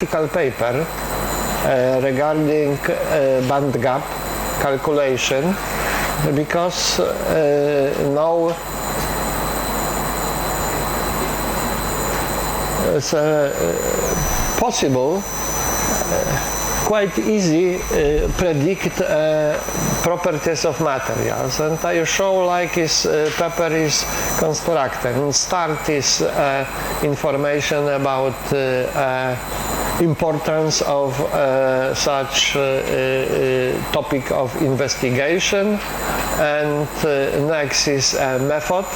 theoretical paper regarding band gap calculation, because now it's possible quite easy predict properties of materials, and I show like this paper is constructed. And start is information about importance of such topic of investigation, and next is method.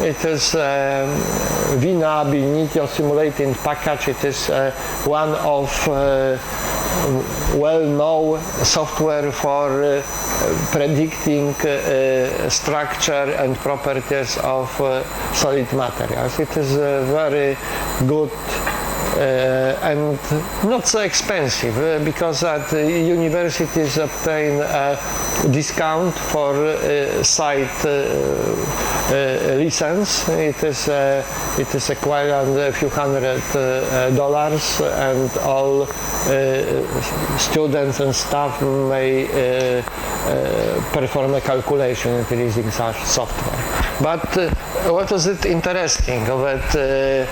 It is VINA bilinear simulating package. It is one of well-known software for predicting structure and properties of solid materials. It is very good and not so expensive, because at universities obtain a discount for site license. It is equivalent a few $100, and all students and staff may perform a calculation using such software. But what is it interesting that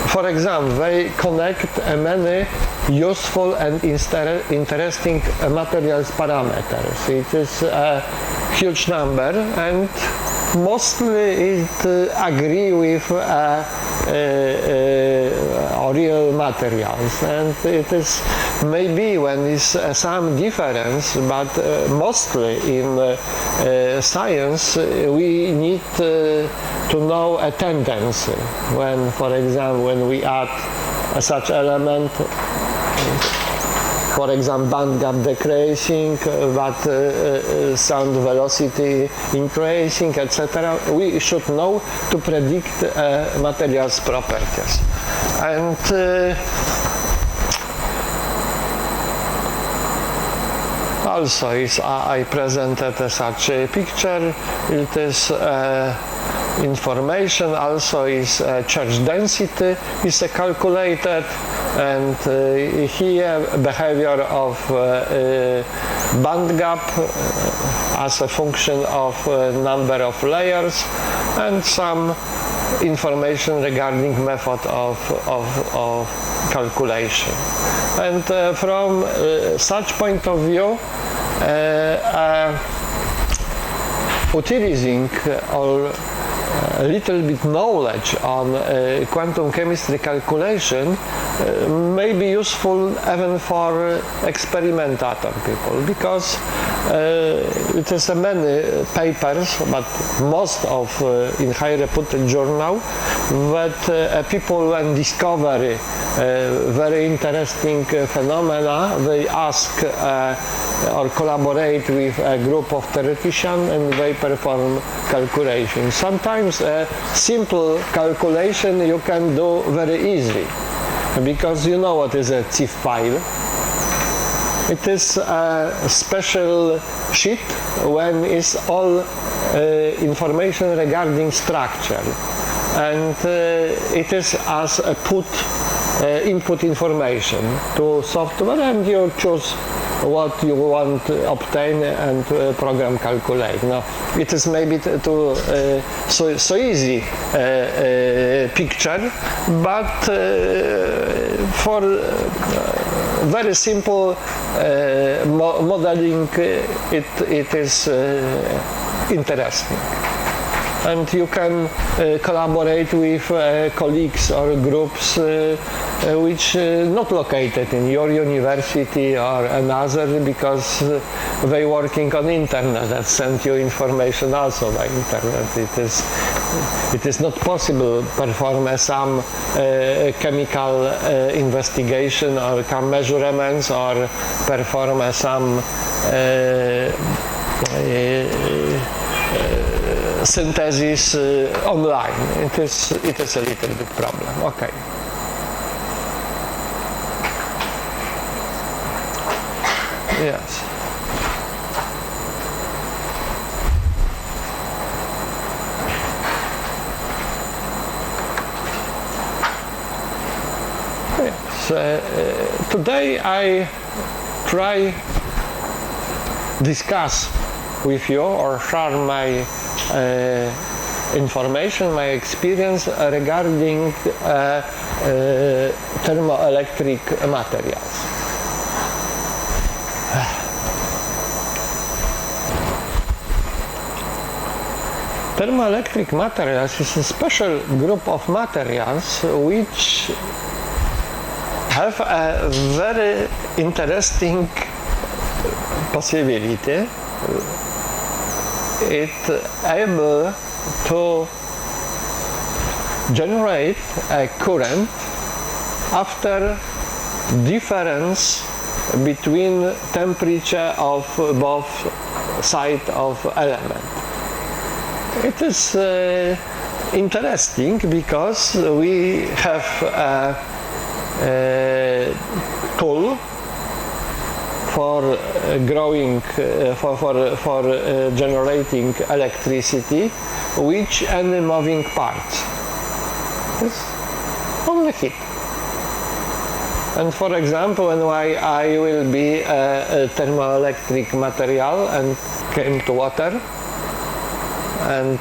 for example, they connect many useful and interesting materials parameters. It is a huge number, and mostly it agree with real materials, and it is maybe when is some difference, but mostly in science we need to know a tendency. When, for example, when we add such element, for example, band gap decreasing, but sound velocity increasing, etc., we should know to predict materials properties. And also I presented such a picture. It is information. Also is charge density is calculated, and here behavior of band gap as a function of number of layers, and some information regarding method of calculation. And from such point of view, utilizing or a little bit knowledge on quantum chemistry calculation may be useful even for experimentator people, because it is many papers, but most of in high reputed journal, that people when discover very interesting phenomena, they ask or collaborate with a group of theoreticians, and they perform calculations. Sometimes a simple calculation you can do very easily, because you know what is a CIF file. It is a special sheet when is all information regarding structure, and it is as a input information to software, and you choose what you want to obtain and program calculate. Now, it is maybe so easy picture, but for very simple modeling, it is interesting. And you can collaborate with colleagues or groups which not located in your university or another, because they working on internet that send you information also by internet. It is not possible perform some chemical investigation or some measurements, or perform some synthesis online. It is a little bit problem. Okay. Yes. today I try discuss with you or share my information, my experience regarding thermoelectric materials. Thermoelectric materials is a special group of materials which have a very interesting possibility. It's able to generate a current after difference between temperature of both sides of element. It is interesting because we have a tool for growing, for generating electricity, which any moving parts is only heat. And for example, when I will be a thermoelectric material and came to water, and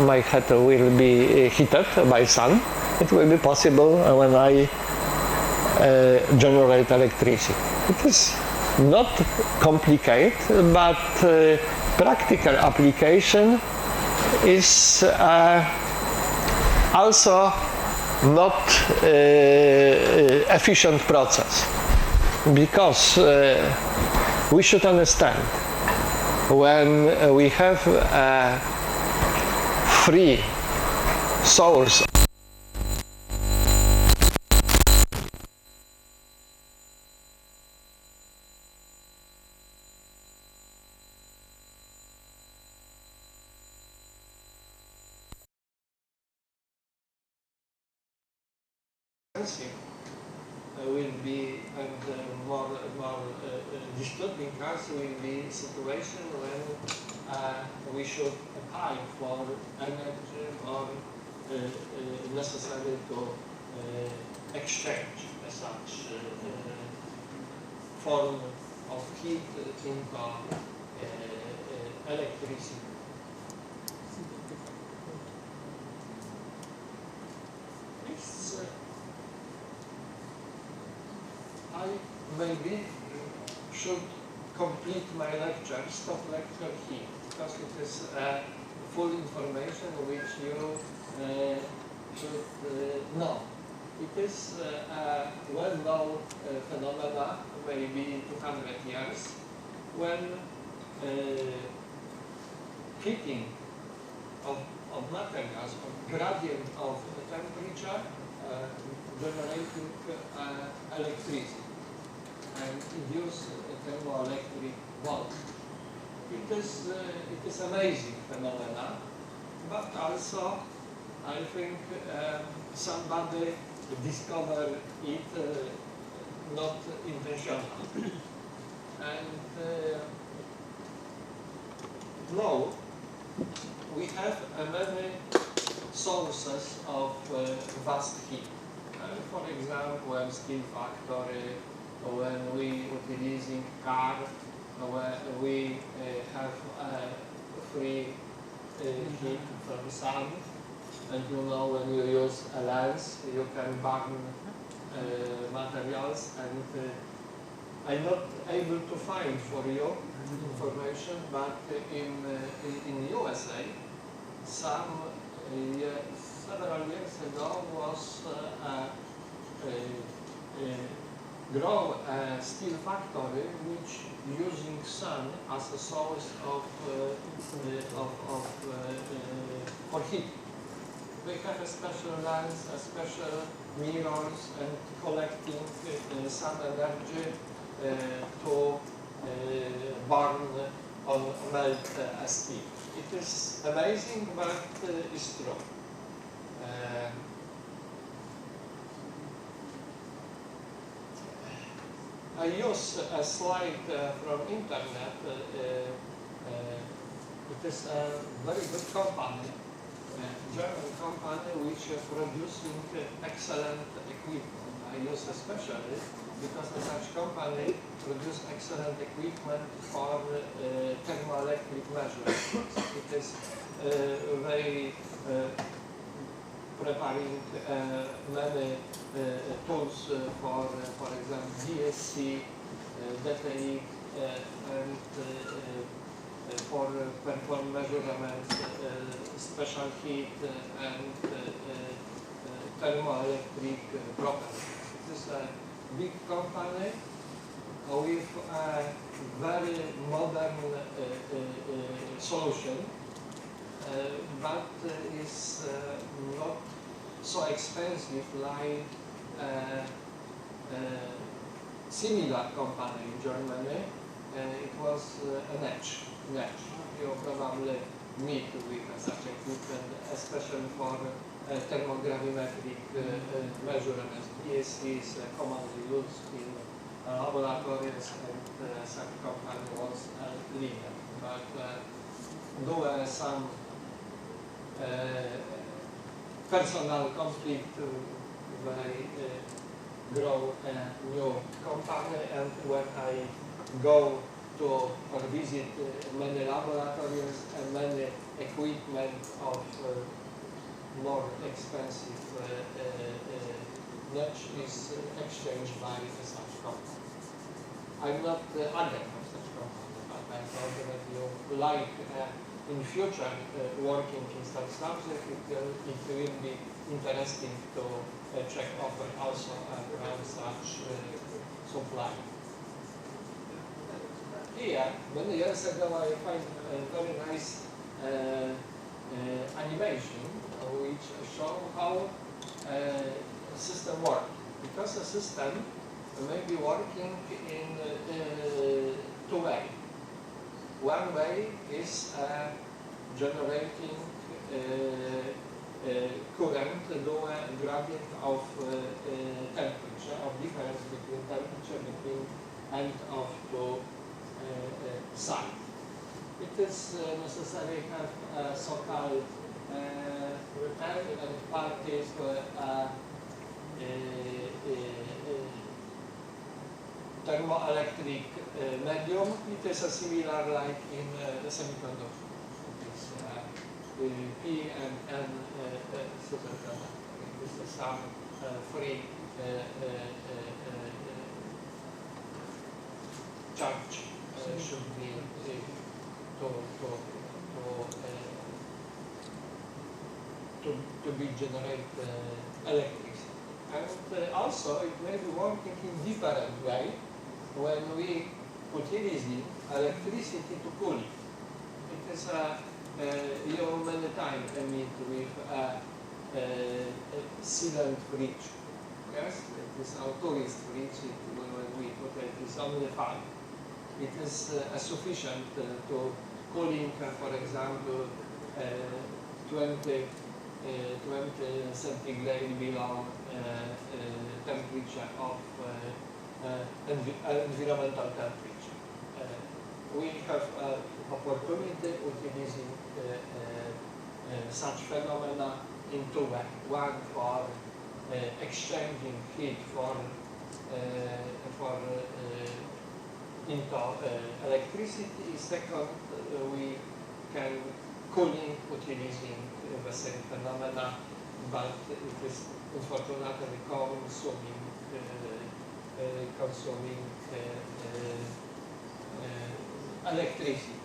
my head will be heated by sun, it will be possible when I generate electricity. It is not complicated, but practical application is also not efficient process, because we should understand when we have a free source will be, and more disturbing us will be situation when we should pay for energy or necessary to exchange such form of heat into electricity. I maybe should complete my lecture, stop lecture here, because it is full information which you should know. It is a well-known phenomena, maybe 200 years, when heating of materials, or gradient of temperature, generating electricity and induce thermoelectric volt. It is amazing phenomena, but also I think somebody discovered it not intentionally. And now we have many sources of vast heat. For example, when steel factory, when we utilizing car, when we have free heat from sun, and you know when you use a lens, you can burn materials, and I'm not able to find for you information, but in USA, several years ago was grow a steel factory which using sun as a source for heat. We have a special lens, a special mirrors, and collecting sun energy to burn or melt a steel. It is amazing, but it's true. I use a slide from internet. It is a very good company German company which are producing excellent equipment. I use especially because such company produce excellent equipment for thermoelectric measurements. It is very preparing many tools for example, DSC, DTI, and for perform measurements, special heat and thermoelectric properties. It is a big company with a very modern solution, but is not so expensive like similar company in Germany. It was an edge. You probably meet with such equipment, especially for thermogravimetric measurements. DSC is commonly used in laboratories, and such company was a leader. But there were some personal conflict they grow a new company, and when I go to or visit many laboratories and many equipment of more expensive niche is exchanged by such company. I'm not against of such company, but I thought that you like in future working in such subject, it will be interesting to check offer also around such supply. Here, many years ago, I find a very nice animation which show how a system works. Because a system may be working in two ways. One way is generating current through a gradient of temperature, of difference between temperature between end of two side. It is necessary to have a so-called and part is thermoelectric medium. It is similar like in the semiconductor. It is P and N superconductor. This is some free charge should be to be generate electricity. And also it may be working in different way when we utilizing electricity to cool it. It is you many times meet with a sealant fridge. Yes, it is our tourist fridge. When we put it is only 5. It is sufficient to cooling, for example, 20 centigrade below temperature of environmental temperature. We have opportunity utilizing such phenomena in two ways. One for exchanging heat for into electricity. Second, we can cooling utilizing the same phenomena, but it is unfortunately consuming electricity.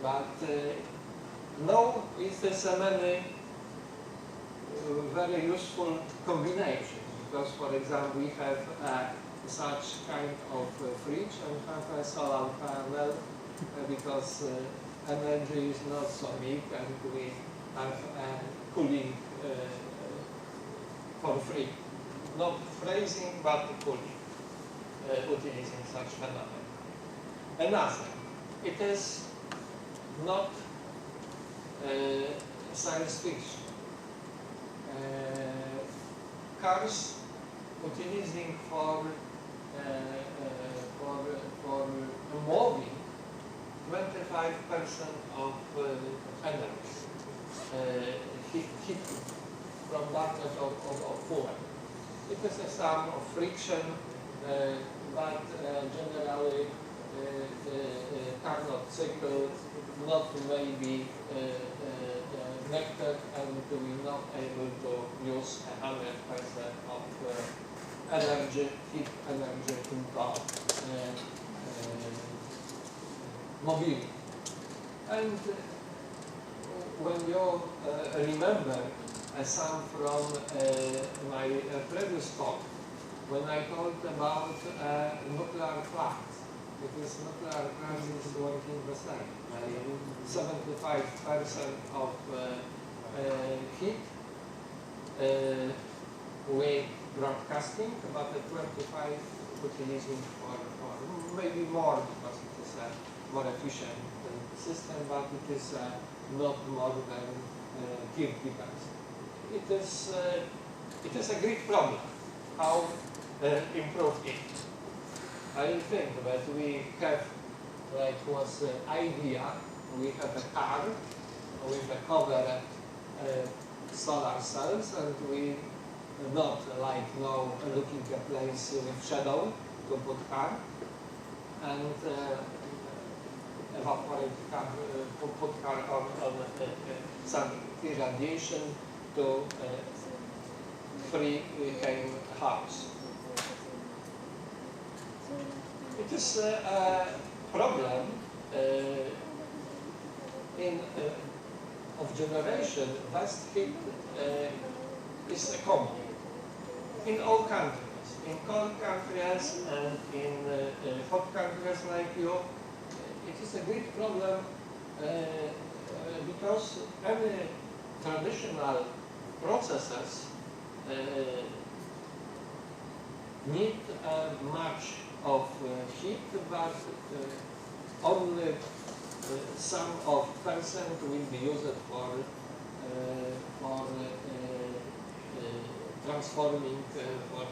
But now it is a many very useful combinations, because for example we have such kind of fridge and have a solar panel because energy is not so big, and we have cooling for free. Not freezing, but cooling, utilizing such phenomena. Another, it is not science fiction. Cars utilizing for moving 25% of energy. heat from darkness of fuel. It is a sum of friction, but generally Carnot cycle not maybe connected, and we're not able to use 100% of energy, heat energy into mobility. And when you remember a sum from my previous talk, when I talked about nuclear plants, because nuclear plants is working the same. 75% of heat we broadcasting, but the 25 utilizing for maybe more, because it is a more efficient system, but it is not more than 50%. It is a great problem. How improve it? I think that we have, like was the idea, we have a car with a covered solar cells, and we not like now looking a place with shadow to put car, and evaporate car, put car on some irradiation to free came house. It is a problem of generation. Vast heat is a common in all countries, in cold countries and in hot countries like you. It is a great problem because any traditional processes need much of heat, but only some of percent will be used for transforming for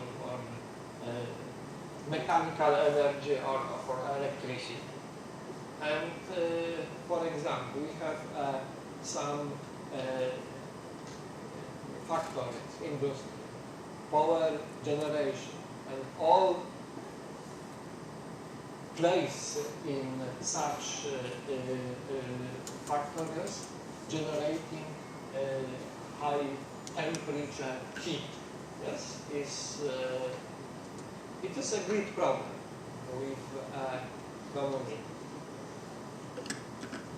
mechanical energy or for electricity. And for example, we have some factories, industry, power generation, and all place in such factories generating high temperature heat. Yes, it is a great problem with community.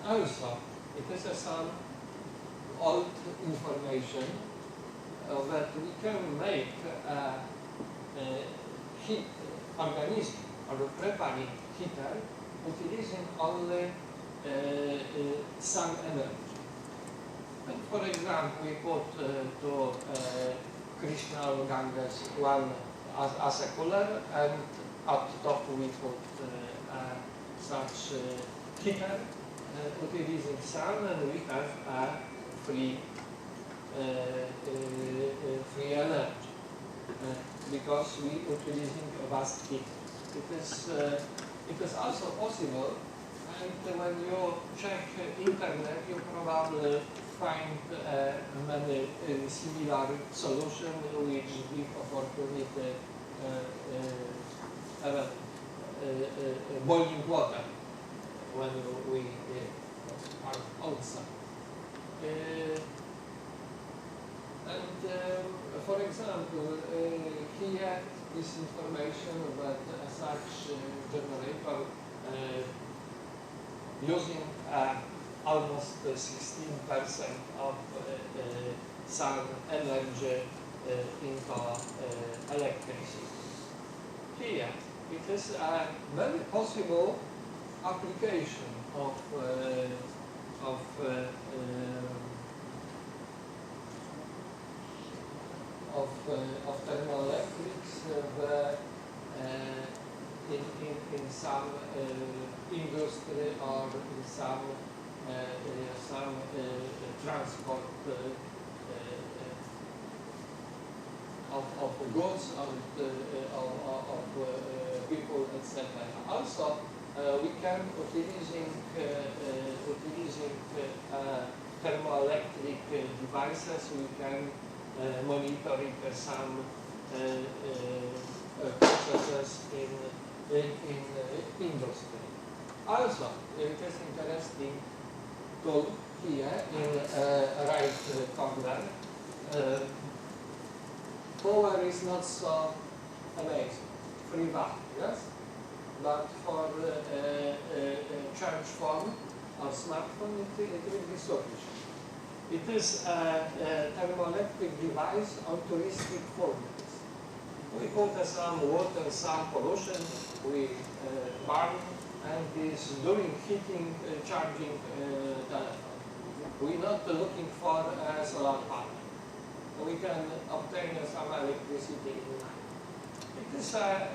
Also, it is some old information that we can make heat organism or preparing heater utilizing only sun energy. And for example, we put to Krishna Ganges one as a cooler, and at top we put such heater utilizing sun, and we have a free energy because we utilizing vast heat. It is also possible, and when you check internet, you probably find many similar solutions which give opportunity boiling water when we are outside. For example, here is information about such generator using almost 16% of sun energy into electricity. Here, it is a very possible application of thermoelectrics in some industry or in some transport of goods of people, etc. Also, we can utilizing thermoelectric devices, we can monitor some processes in industry. Also, it is interesting to here in right corner. Power is not so amazing, 3 watt, yes? But for charge phone or smartphone, it will be sufficient. It is a thermoelectric device on touristic formats. We put some water, some pollution, we burn, and is during heating, charging telephone. We're not looking for a solar panel. We can obtain some electricity in night. It is a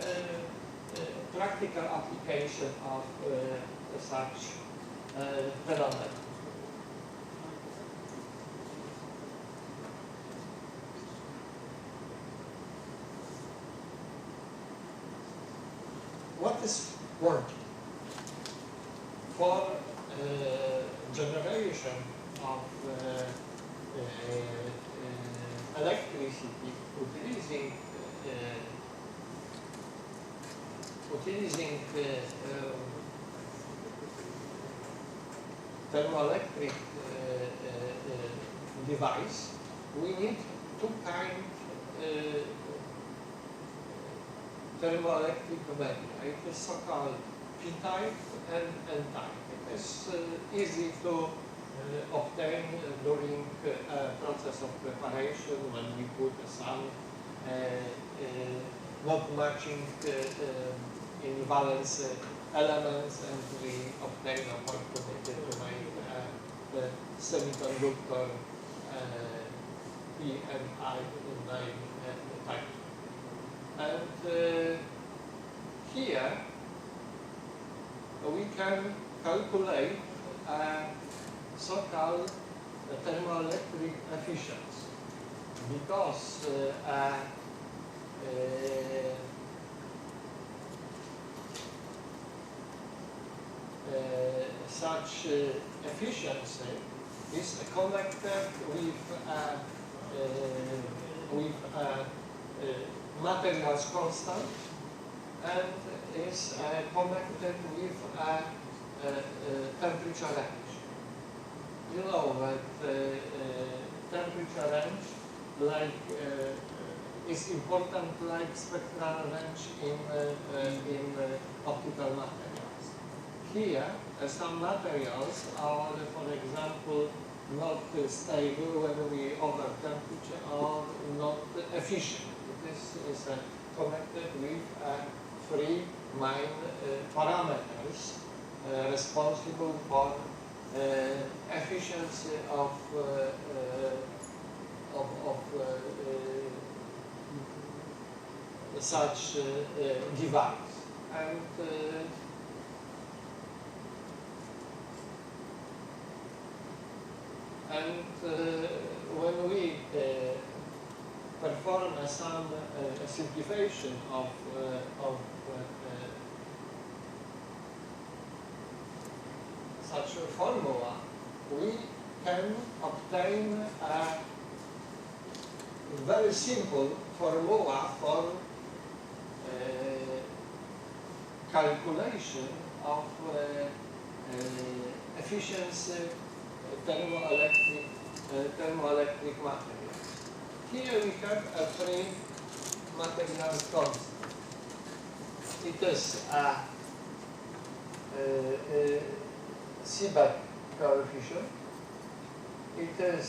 practical application of such phenomenon. What is working? For generation of electricity utilizing thermoelectric device, we need 2 kinds thermoelectric media. It is so-called P-type and N-type. It is easy to obtain during a process of preparation when we put some not matching in valence elements, and we obtain opportunity to make the semiconductor P and I type. And here we can calculate so-called thermoelectric efficiency, because such efficiency is connected with materials constant, and is connected with temperature range. You know that temperature range, like is important like spectral range in optical materials. Here, some materials are, for example, not stable when we over temperature, or not efficient. This is connected with 3 main parameters responsible for efficiency of such device. And when we perform some simplification of such a formula, we can obtain a very simple formula for calculation of efficiency thermoelectric materials. Here we have 3 material constants. It is a Seebeck coefficient. It is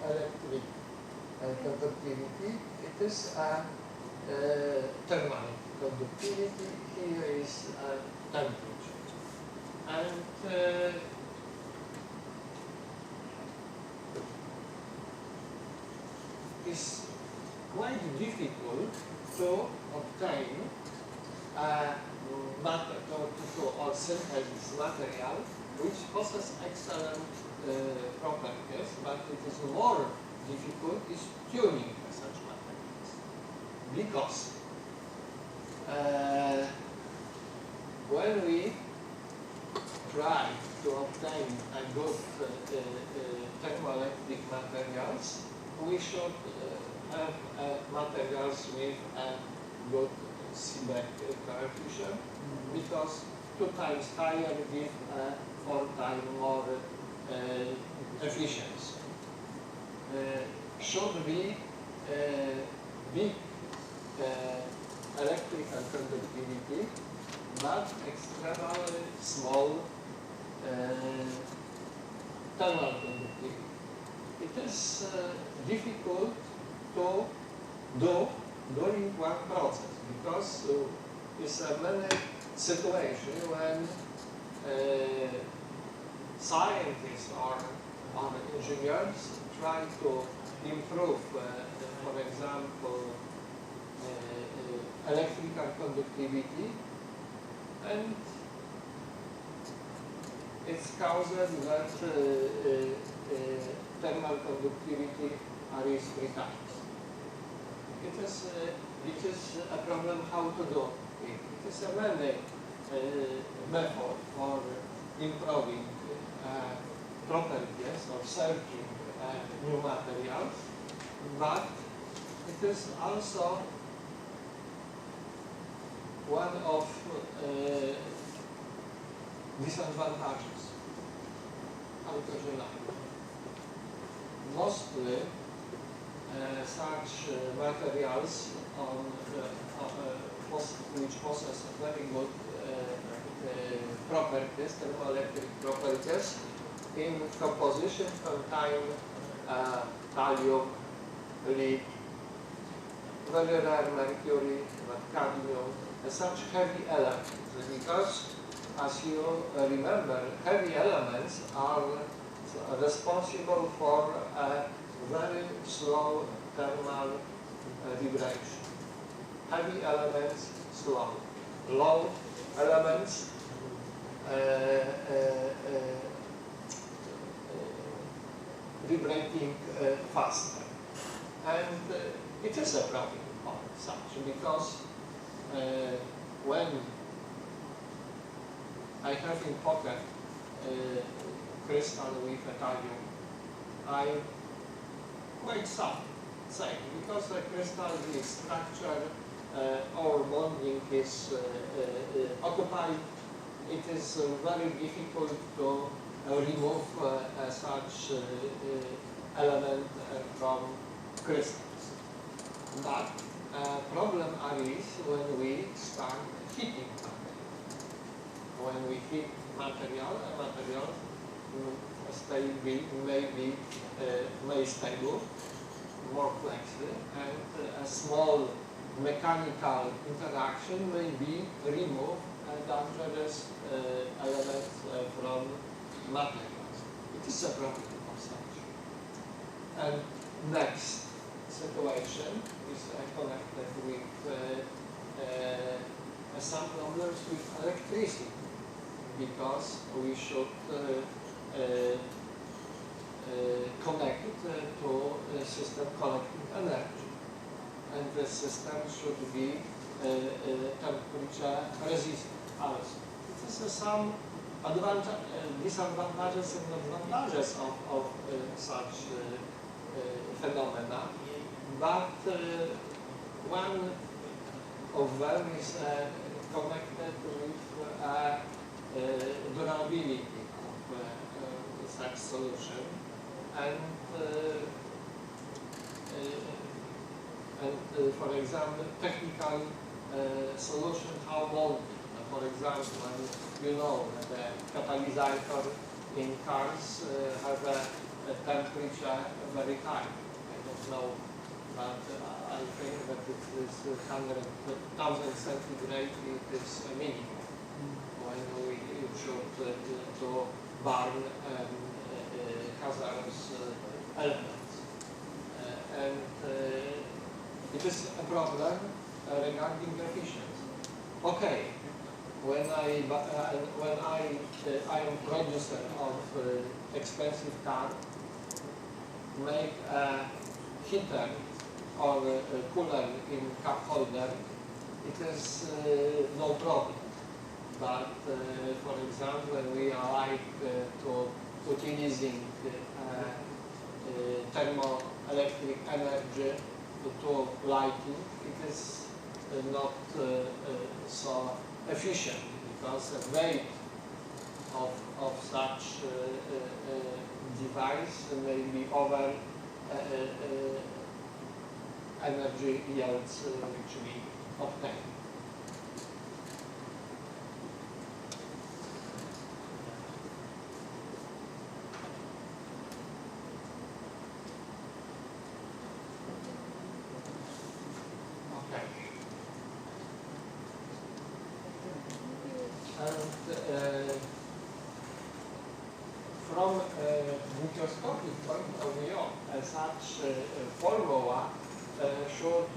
electric conductivity. It is a thermal conductivity. Here is temperature. And it's quite difficult to obtain a or synthesis material which possesses excellent properties, but it is more difficult is tuning such materials, because when we try to obtain a good thermoelectric materials, we should have materials with a good Seebeck coefficient, because 2 times higher give 4 times more efficiency. Should be big electrical conductivity, but extremely small thermal conductivity. It is difficult to do during one process, because it's a many situation when scientists or engineers try to improve, for example, electrical conductivity, and it's caused that thermal conductivity is 3 times. It is a problem how to do it. It is a many method for improving properties of searching new materials, but it is also one of disadvantages. How to do that? Mostly such materials which possess very good properties, thermoelectric properties, in composition contain thallium, lead, very rare mercury, cadmium, such heavy elements, because as you remember, heavy elements are responsible for a very slow thermal vibration. Heavy elements, slow. Low elements, vibrating faster. And it is a problem of such, because when I have in pocket crystal with a thallium, I quite safe, because the crystal is structure or bonding is occupied. It is very difficult to remove such element from crystals. But problem arises when we start heating material. When we heat material, may stable, more flexible, and a small mechanical interaction may be remove dangerous elements from materials. It is a problem of such. And next situation is connected with some problems with electricity, because we should connect it to a system collecting energy, and the system should be temperature resistant also. It is some disadvantages and advantages of such phenomena, but one of them is connected with durability of such solution, and for example, technical solution how molding. For example, when you know that the catalysator in cars have a temperature very high. I don't know, but I think that it is 100,000 centigrade. It is a minimum when we should to burn hazardous elements, and it is a problem regarding efficiency. Okay, when I am producer of expensive car, make a heater or a cooler in cup holder, it is no problem. but for example, we are like to utilizing thermoelectric energy to lighting, it is not so efficient because the weight of such device may be over energy yields which we obtain. From microscopic point of view, such formula should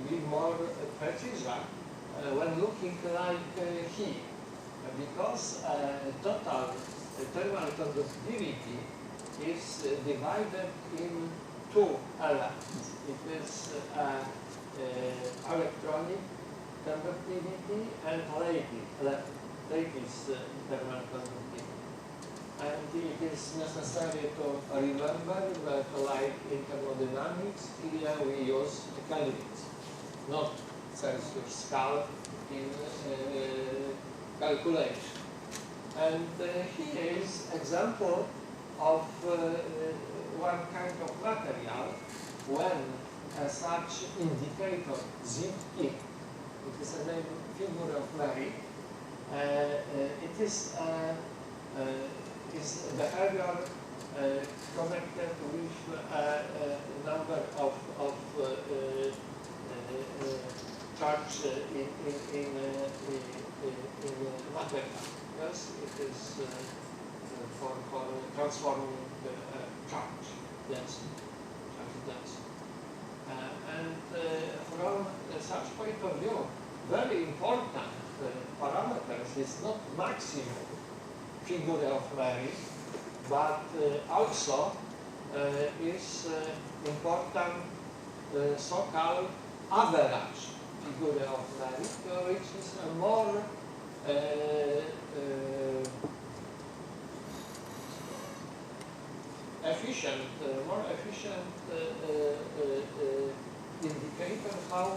be more precision when looking like here, because total thermal conductivity is divided in two elements. It is electronic conductivity and lattice thermal conductivity. And it is necessary to remember that, like in thermodynamics, here we use Kelvins, not Celsius scale in calculation. And here is example of one kind of material when such indicator ZE, it is a name figure of merit, it is behavior connected with a number of charge in material. Yes, it is for transforming charge. Yes, charge density. And from such point of view, very important parameters is not maximum figure of merit, but also is important so-called average figure of merit, which is a more efficient indicator how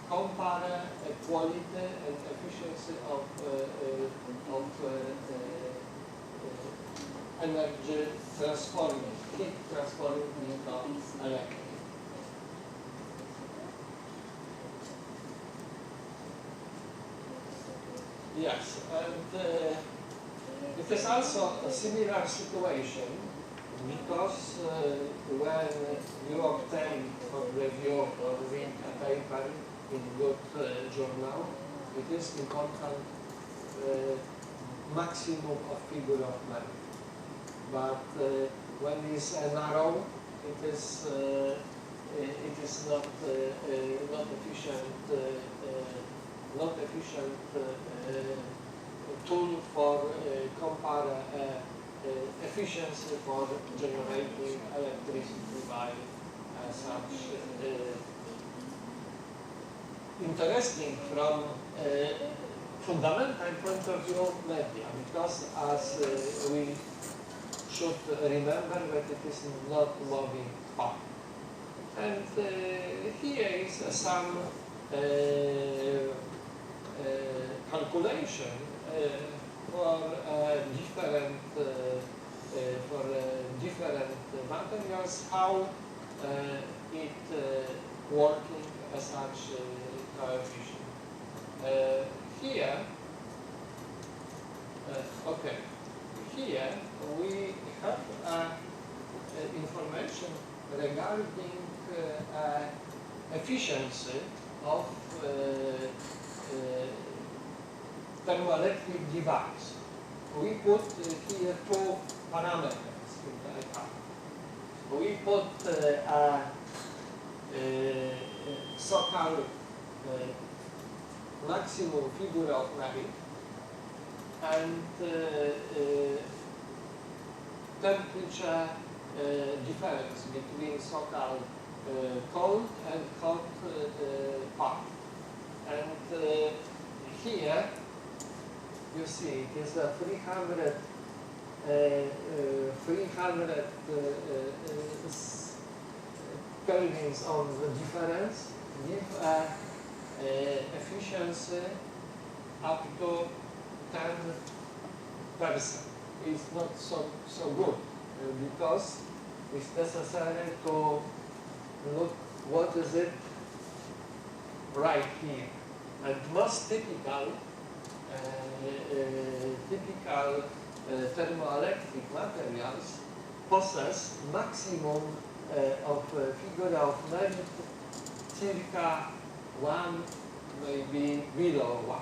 compare quality and efficiency of energy transforming, heat transforming into electric. Yes, and it is also a similar situation because when you obtain for review or read a paper in good journal, it is important maximum of figure of merit. But when it's narrow, it is not efficient tool for compare efficiency for generating electricity by such interesting from fundamental point of view media, because as we should remember that it is not moving part. And here is some calculation for different materials, how it working as such coefficient. Here we have information regarding efficiency of thermoelectric device. We put here two parameters in the account. We put so-called maximum figure of merit and temperature difference between so-called cold and hot part. And here see, it is a 300 kelvins of difference give a efficiency up to 10%. It's not so good because it's necessary to look what is it right here. And most typical thermoelectric materials possess maximum of figure of merit circa 1, maybe below 1.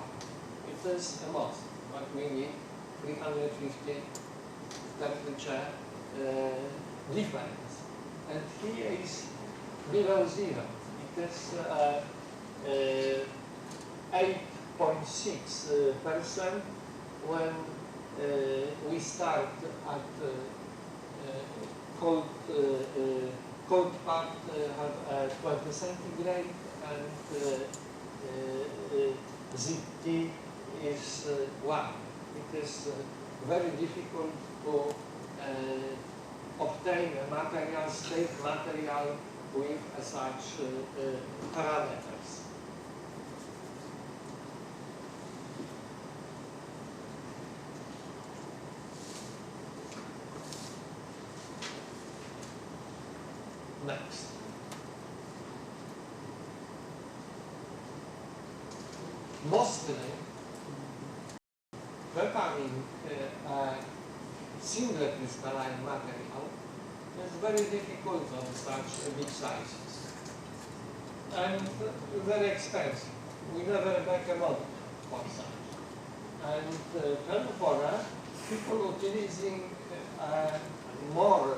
It is a most, but we need 350 temperature difference. And here is below 0. It is 8.6% when we start at cold part have 20 centigrade and ZT is 1. It is very difficult to obtain a material, state material with such parameters. Next. Mostly, preparing a single crystalline material is very difficult on such big sizes and very expensive. We never make a model for such. And therefore, people utilizing more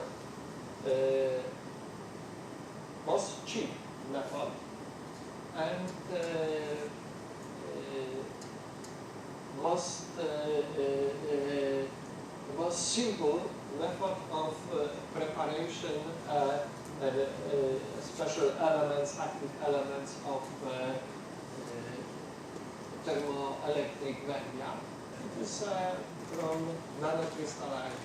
most cheap method and most simple method of preparation special elements, active elements of thermoelectric media. It is from nanocrystalline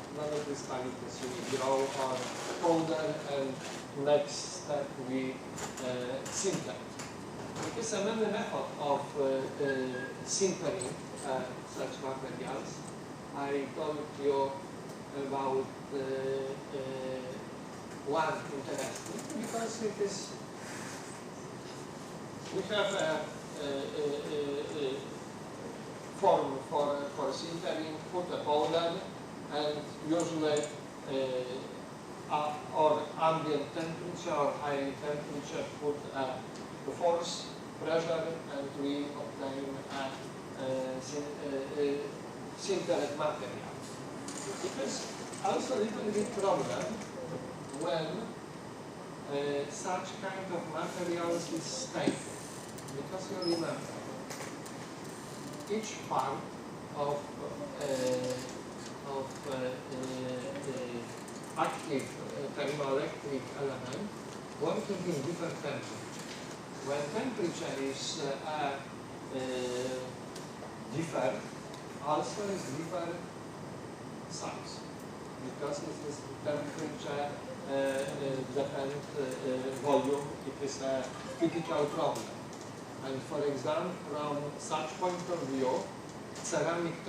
we grow our powder, and next step we sinter. It is a many method of sintering such materials. I told you about one interesting because it is we have a form for sintering, put a powder, and usually or ambient temperature or high temperature put a force pressure, and we obtain a sintered material. It is also a little bit problem when such kind of materials is stable, because you remember each part of active thermoelectric element working in different temperature. When temperature is different, also is different size, because it is temperature dependent volume. It is a critical problem. And for example, from such point of view, ceramic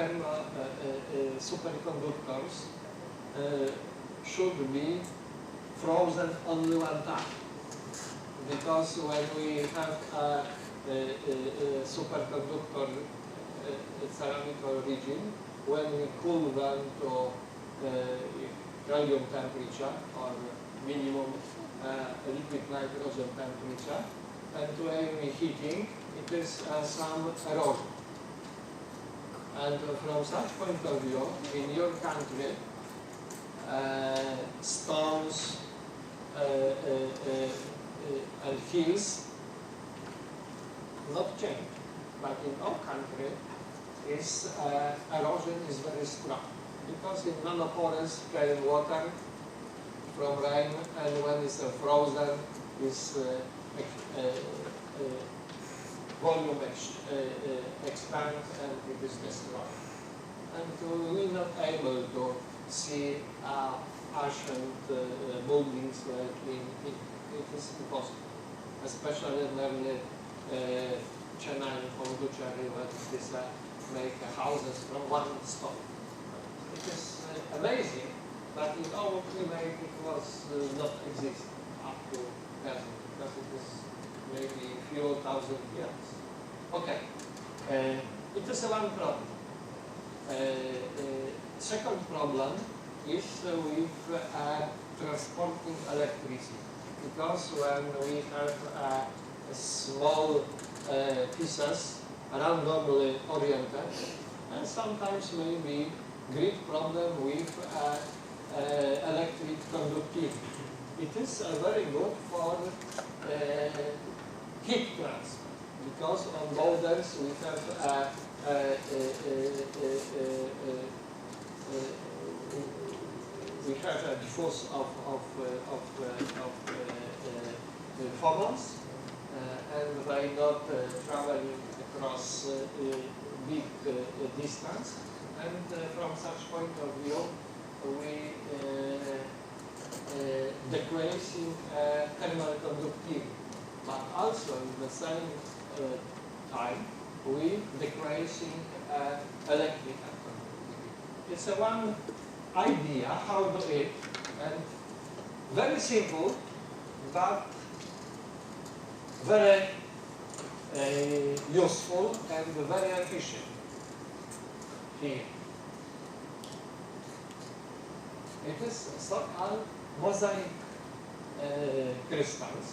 superconductors should be frozen only one time. Because when we have a superconductor ceramic origin, when we cool them to gallium temperature or minimum liquid nitrogen temperature, and when we heating, it is some erosion. And from such point of view, in your country, stones and hills not change, but in our country, erosion is very strong, because in nanoporous came water from rain, and when it's frozen, is volume expands and it is destroyed. and we're not able to see ancient buildings like it is impossible, especially when Chennai and Pondicherry, where it is make houses from one stone. It is amazing, but in our climate it was not existing up to present, because it is maybe a few thousand years. Okay, it is one problem. Second problem is with transporting electricity, because when we have small pieces randomly oriented, and sometimes maybe great problem with electric conductivity. It is very good for heat transfer, because on boulders we have a diffuse of photons, and by not traveling across big distance. And from such point of view, we decreasing thermal conductivity, but also in the same time we decreasing electrical conductivity. It's one idea how to do it, and very simple, but very useful and very efficient here. It is so-called mosaic crystals.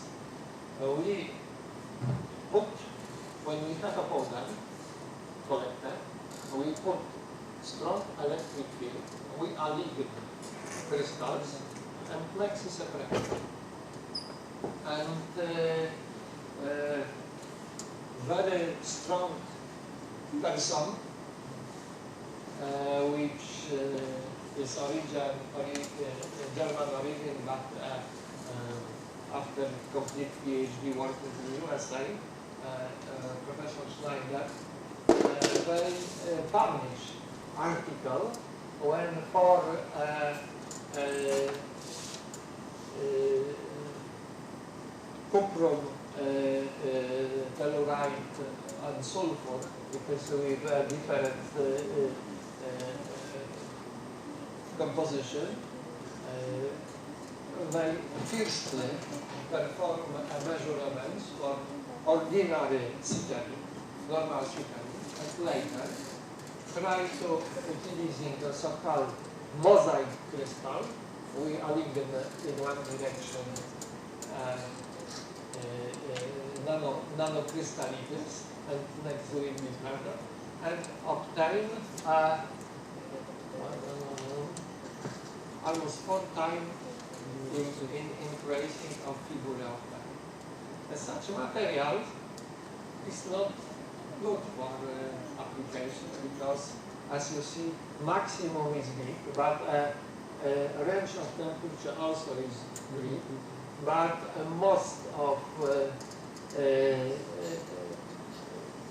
We put, when we have a powder collector, we put strong electric field, we align crystals and flexi separate. And very strong person, which is German origin, but after complete PhD working in USA, Professor Schneider, they published article when for cuprum, telluride and sulfur, because with different composition, they firstly perform measurements for ordinary citary, normal citary, and later try to utilizing the so-called mosaic crystal. We align in one direction nanocrystallitis, and next doing this method, and obtain almost 4 times increasing of figure of time. Such material is not good for application, because as you see, maximum is big, but range of temperature also is big, but most of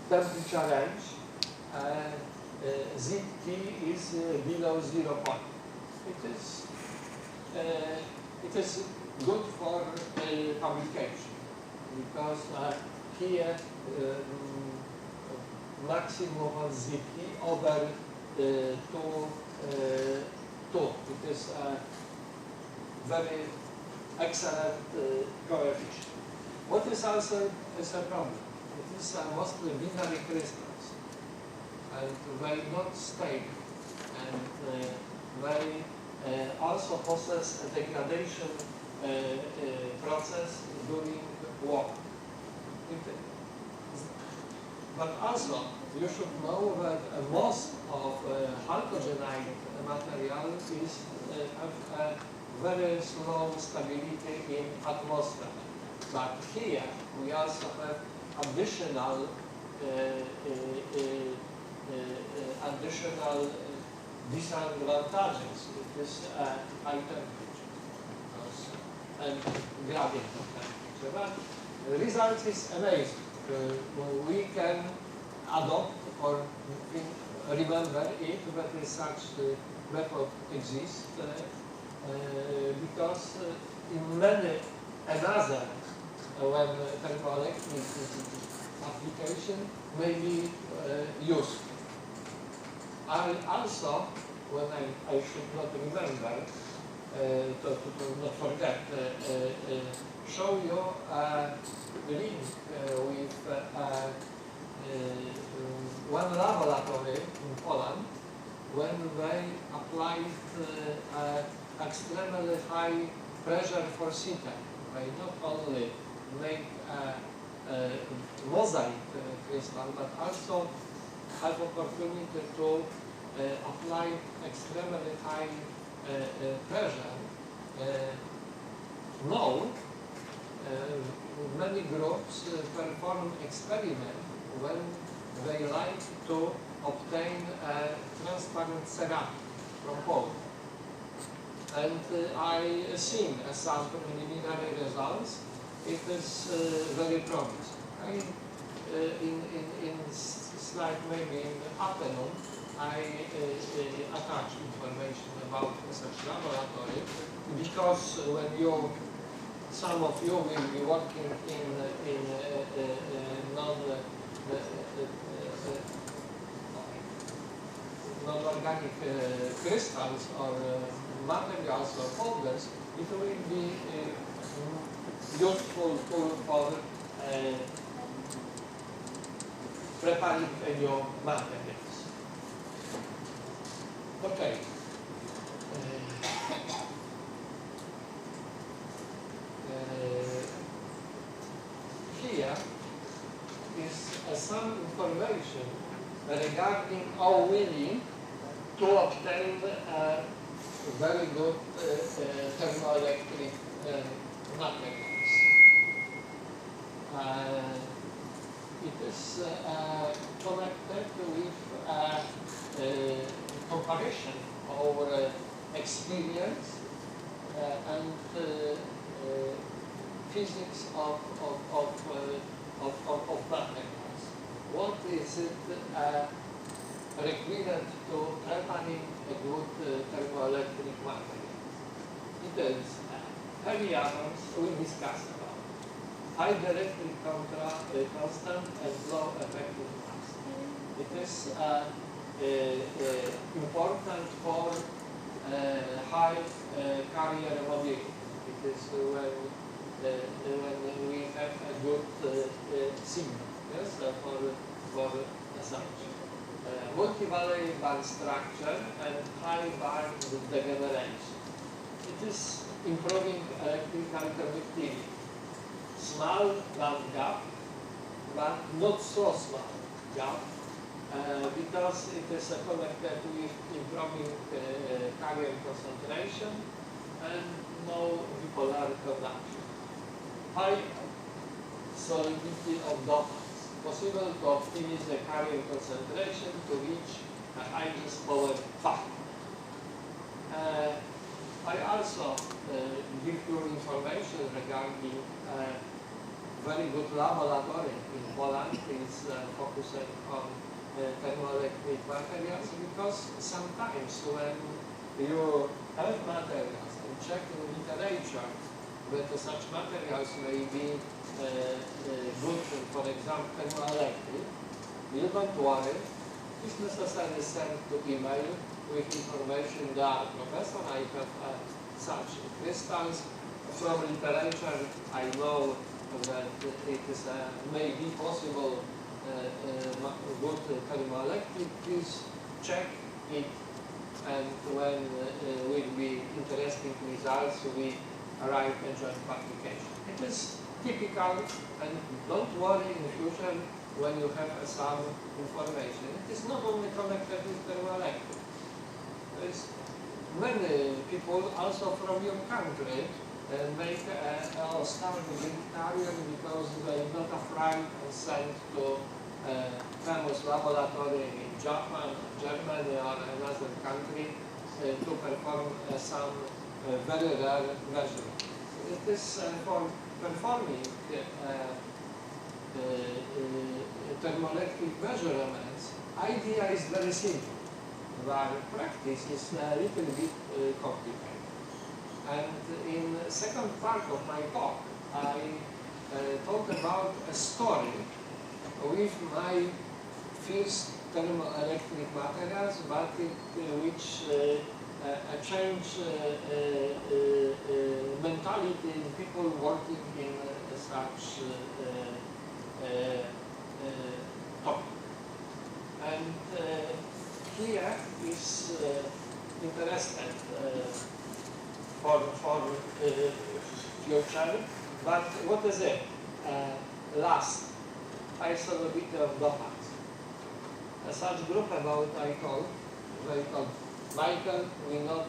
temperature range, ZT is below 0 point. It is good for publication, because here maximum of ZT over 2. It is a very excellent coefficient. What is also is a problem? It is mostly binary crystals, and they not stable, and they also possess a degradation process during work. But also, you should know that most of halcogenide material is have a very slow stability in atmosphere. But here we also have additional disadvantages. It is high temperature and gradient of temperature. But the result is amazing. We can adopt or remember it, that is such method exists, because in many another when thermoelectric application may be used. I also, when I should not remember, to not forget, show you a link with one laboratory in Poland when they applied extremely high pressure for CETA. They not only make a mosaic crystal, but also have opportunity to apply extremely high pressure. Now, many groups perform experiment when they like to obtain a transparent ceramic from Poland. And I seen some preliminary results. It is very promising. In slide maybe in the afternoon, I attach information about such laboratory, because when some of you will be working in non-organic crystals or materials or powders, it will be useful tool for preparing new materials. Okay. Here is some information regarding our willing to obtain very good thermoelectric materials. It is connected with comparison of experience and physics of materials. What is it required to preparing a good thermoelectric material? It is heavy atoms we discussed about, high dielectric constant and low effective mass. It is important for high carrier mobility. It is when we have a good signal, yes, for assumption. Multi-valley band structure and high band degeneration. It is improving electrical conductivity. Small band gap, but not so small gap, because it is connected with improving carrier concentration and no bipolar conduction. High solidity of dopants, possible to optimize the carrier concentration to reach the highest power factor. I also give you information regarding very good laboratory in Poland is focusing on thermoelectric materials, because sometimes when you have materials and check in literature that such materials may be good, for example, thermoelectric, you don't worry. It's necessary send to email with information that professor, I have such crystals. From literature, I know that it is may be possible good thermoelectric. Please check it, and when will be interesting results, we arrive at joint publication. It is typical, and don't worry in the future when you have some information. It is not only connected with thermoelectric. There is many people also from your country make a start vegetarian because they are not afraid and sent to famous laboratory in Japan, Germany, or another country to perform some very rare measurements. It is for performing thermoelectric measurements idea is very simple, but practice is a little bit complicated. And in the second part of my talk, I talk about a story with my first thermoelectric materials, but which change mentality in people working in such topic. And here is interested for future, but what is it? Last, I saw a bit of dopants. Such group about I told, they told, Michael, we not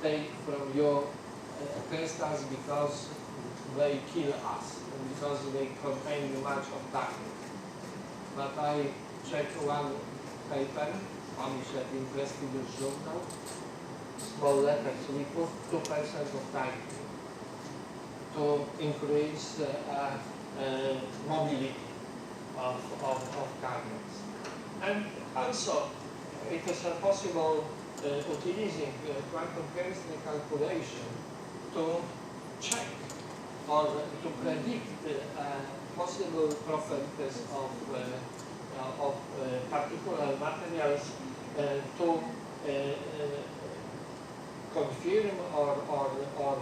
take from your crystals because they kill us, because they contain much of darkness. But I checked one paper, published in prestigious journal, small letters, we put 2% of time to increase mobility of carnets. And also, it is possible utilizing quantum chemistry calculation to check or to predict possible properties of particular materials to confirm or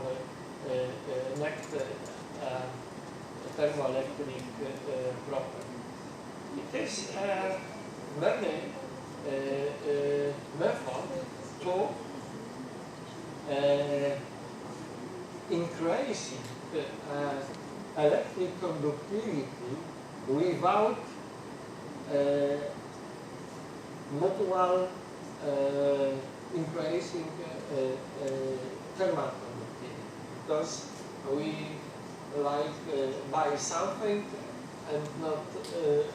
next thermoelectric property. It is many method to increasing electric conductivity without mutual increasing thermal conductivity, because we like buy something and not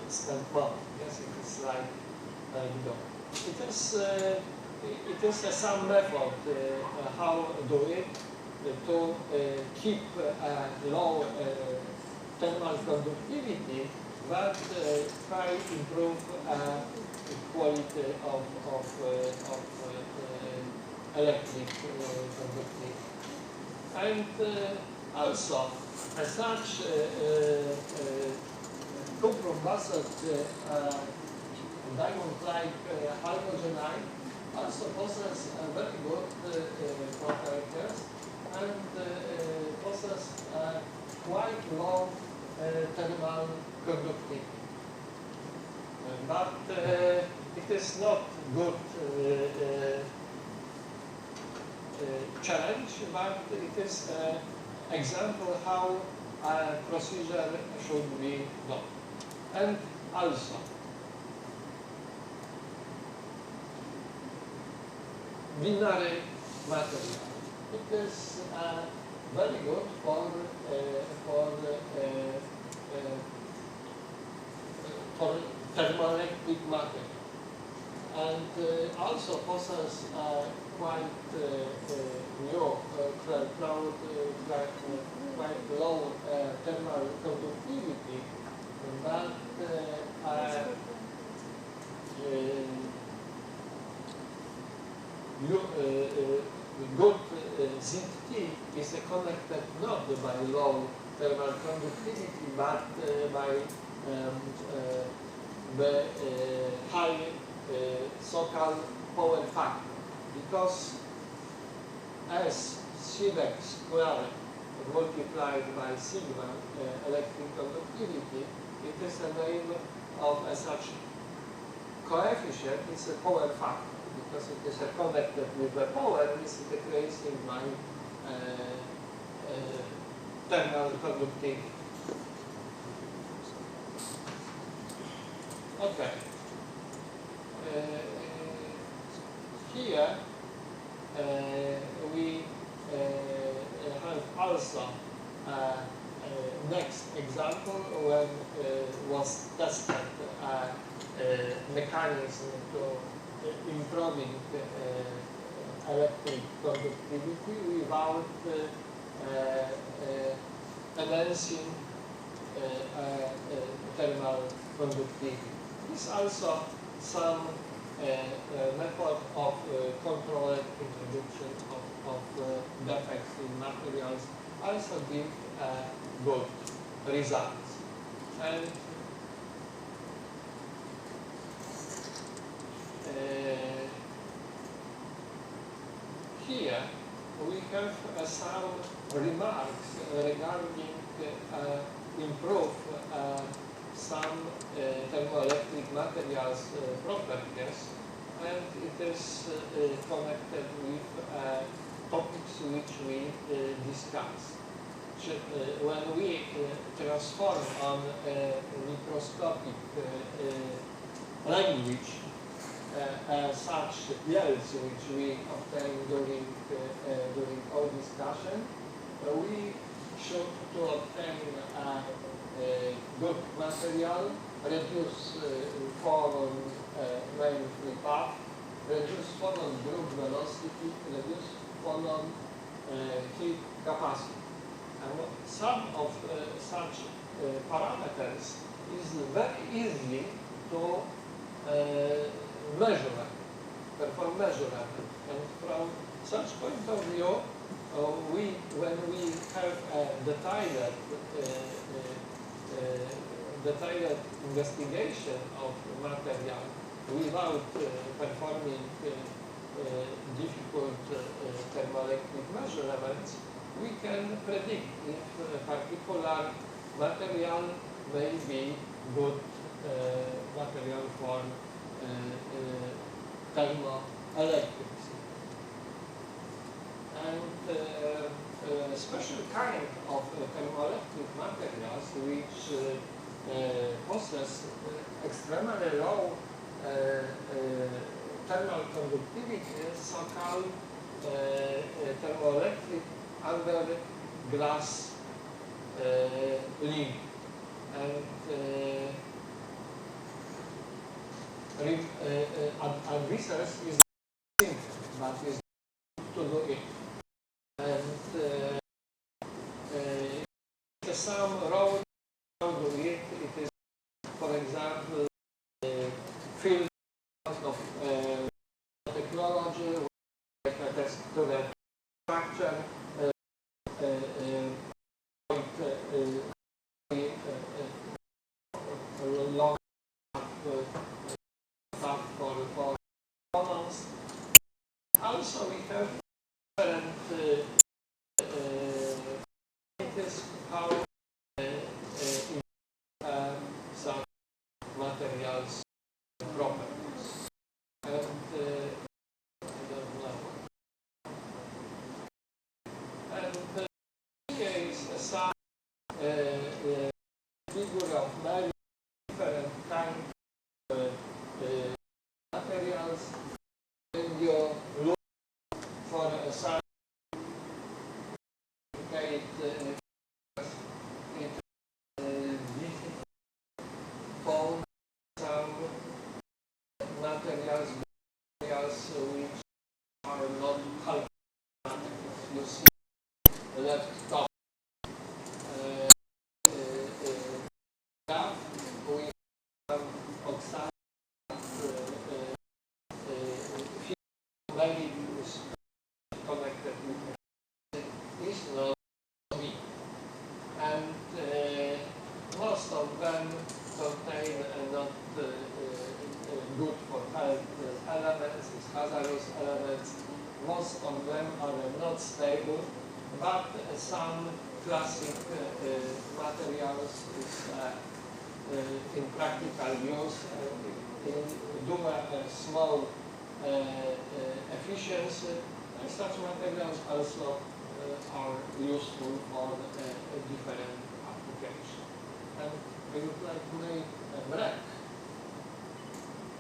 spend money. Yes, it is like it is some method how do it to keep low thermal conductivity, but try to improve quality of electric conductivity. And also, as such, cuprum-based diamond-like hydrogenide also possess very good properties and possess quite low thermal conductivity. But it is not good challenge, but it is example how a procedure should be done. And also, binary material. It is very good for thermoelectric material, and also possess quite new, quite low thermal conductivity, but good ZT is connected not by low thermal conductivity, but by the high so-called power factor, because as Seebeck squared multiplied by sigma electric conductivity, it is a name of such coefficient. It's a power factor, because it is connected with the power, is decreasing by thermal conductivity. Okay. Here we have also next example when was tested mechanism to improving electric conductivity without enhancing thermal conductivity. This also some method of controlled introduction of defects in materials also give good results. And here we have some remarks regarding improve some thermoelectric materials properties, and it is connected with topics which we discuss. When we transform on microscopic language such yields which we obtain during our discussion, we should to obtain a good material, reduce phonon main free path, reduce phonon group velocity, reduce phonon heat capacity. And some of such parameters is very easy to measure, perform measurement. And from such point of view, when we have a detailed investigation of material without performing difficult thermoelectric measurements, we can predict if a particular material may be good material for thermoelectrics. And a special kind of thermoelectric materials which possess extremely low thermal conductivity is so-called thermoelectric under glass limit. And research is simple, but is to do it. And some road to do it. It is, for example, field of technology, to the structure, long for phonons. Also, we have different how some materials properties. And I don't know. And here is some figure of many different kinds of materials. When you look for a certificate, found some materials which are not half. You see the left top graph, we have oxide maybe is connected with this not me. And most of them contain not good for health elements, hazardous elements. Most of them are not stable, but some classic materials is in practical use do a small efficiency, and such materials also are useful for different applications. And I would like to make a break.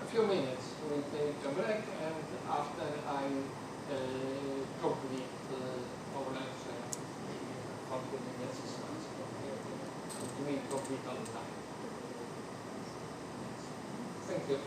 A few minutes, we take a break, and after I complete our lecture, 40 minutes is to be complete on time. Thank you.